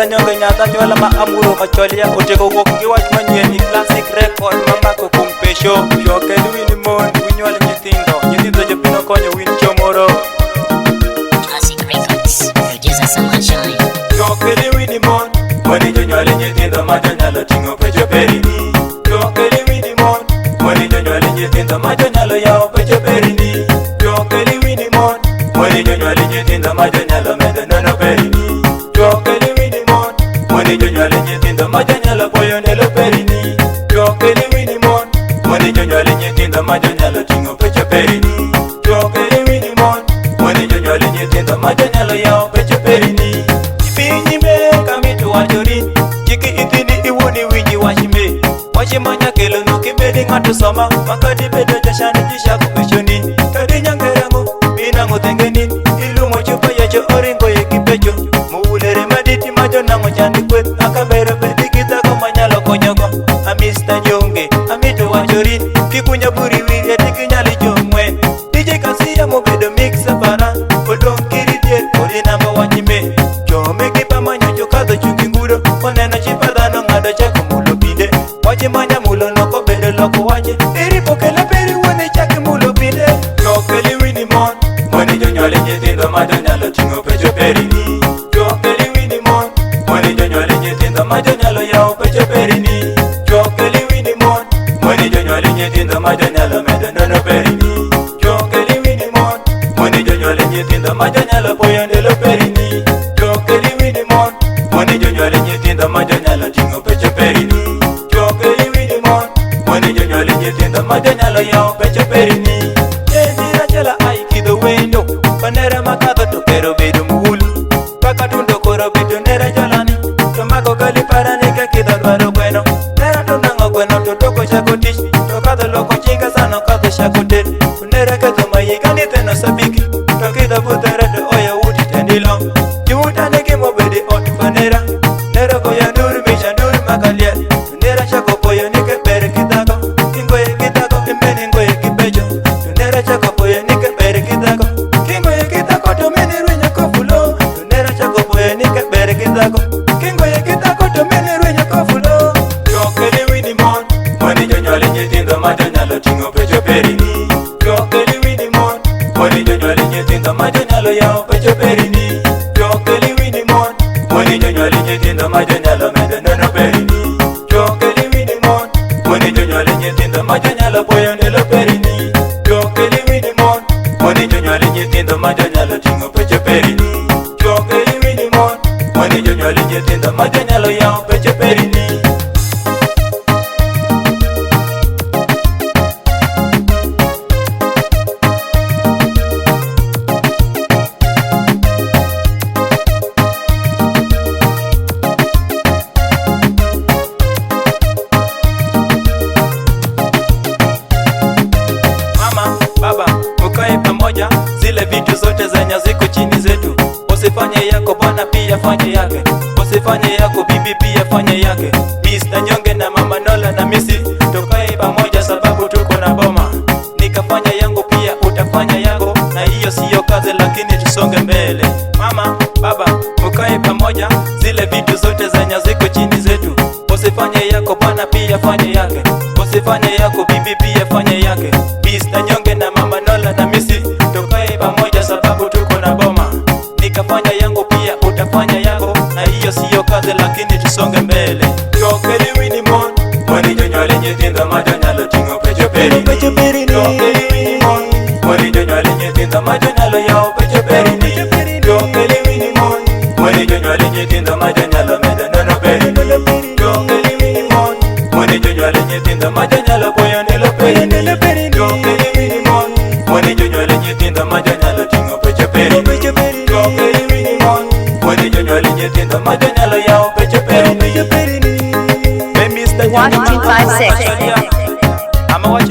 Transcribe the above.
Mr. Nyonge nyata nyola ma amuro kacholia otego wok gi wach manyien classic record mamako kum pesho shoke win mon winyol nyithindo jopino konyo win chomoro Classic Records producer Sunshine shoke win mon wani jonyol nyithindo ma jonyalo tingo pecho perini shoke win mon wani jonyol nyithindo ma jonyalo yawo pecho perini shoke win mon wani jonyol nyithindo ma jonyalo medo nono perini shoke win mon wani jonyol nyithindo ma jonyalo boyo nelo perini shoke win mon wani jonyol nyithindo ma jonyalo tingo pecho perini shoke win mon wani jonyol nyithindo ma jonyalo yawo pecho perini pinyi me kamitu wachorin chiki itini iwuni winji wachime wachi manya kelo nuki bedi ngatu soma makadi bedo jashani jishaku pechoni kadi nyangerango minango tengenin ilumo chupa yacho oringo yeki pecho muulere maditi majo nango chandi kwet akabero bedi kitako manyalo konyogo Mr. Nyonge amitu wachorin kikunya buri wiri atiki nyali jomwe DJ Kasia mobedo mixa para odong kiri diet odi namba wachime chome kipa manyo chokadho chungi nguro oneno chipadhano ngado chako mulo binde wache manya mulo noko bedo loko wache iripo kela peri wone chake mulo binde chokeli wini mon mwani jonyole nyithindo ma jonyalo tingo pecho perini chokeli wini mon mwani jonyole nyithindo ma jonyalo yawo pecho perini chokeli wini mon mwani jonyole nyithindo ma jonyalo medo nono perini chokeli wini mon mwani jonyole nyithindo ma jonyalo boyo ndelo perini chokeli wini mon mwani jonyole nyithindo ma jonyalo tingo pecho perini chokeli wini mon mwani jonyole nyithindo ma jonyalo yawo pecho perini jendira chela ai kidho wendo panera makadho to kero bedo mulu kaka tundo koro bedo nera jolani to mago kali parani ka kidho dwaro gweno nera to nango gweno to toko chako tich to kadho loko chinga sano kadho shako ted nera kadho mayiga ni teno sabiki to kidho budhere to oya uti tendilo juta negi mobedi ot panera nera goya nuru misha nuru makalia nera chako boyo nike bere kitako kingoye kitako imeni ngoye kipecho nera chako boyo nike bere kitako kingoye kitako to meni rwenye kofulo nera chako boyo nike bere kitako kingoye kitako to meni rwenye kofulo chokeli wini mon mwani jonyole nyithindo ma jonyalo tingo pecho perini chokeli wini mon mwani jonyole nyithindo ma jonyalo yawo pecho perini chokeli wini mon mwani jonyole nyithindo ma jonyalo medo nono perini chokeli wini mon mwani jonyole nyithindo ma jonyalo boyo ndelo perini chokeli wini mon mwani jonyole nyithindo ma jonyalo tingo pecho perini chokeli wini mon mwani jonyole nyithindo ma jonyalo yawo pecho perini zile vitu zote zenye ziko chini zetu usifanye yako bwana pia fanye yake usifanye yako bibi pia fanye yake Mr. Nyonge na mama Nola na misi tukae pamoja sababu tuko na boma nikafanya yangu pia utafanya yako na hiyo siyo kazi lakini tusonge mbele mama baba mkae pamoja zile vitu zote zenye ziko chini zetu usifanye yako bwana pia fanye yake usifanye yako bibi pia fanye yake Mr. Nyonge na mama Nola na misi tukae pamoja sababu tuko na boma nikafanya yangu pia utafanya yako na hiyo siyo kazi lakini tusonge mbele chokeli wini mon mwani jonyole nyithindo ma jonyalo tingo pecho perini chokeli wini mon mwani jonyole nyithindo ma jonyalo yawo pecho perini chokeli wini mon mwani jonyole nyithindo ma jonyalo medo nono perini chokeli wini mon mwani jonyole nyithindo ma jonyalo boyo ndelo perini chokeli wini mon mwani jonyole nyithindo ma jonyalo tingo pecho perini chokeli wini mon mwani jonyole nyithindo ma jonyalo yawo pecho perini Mr. 1256 I'm a watch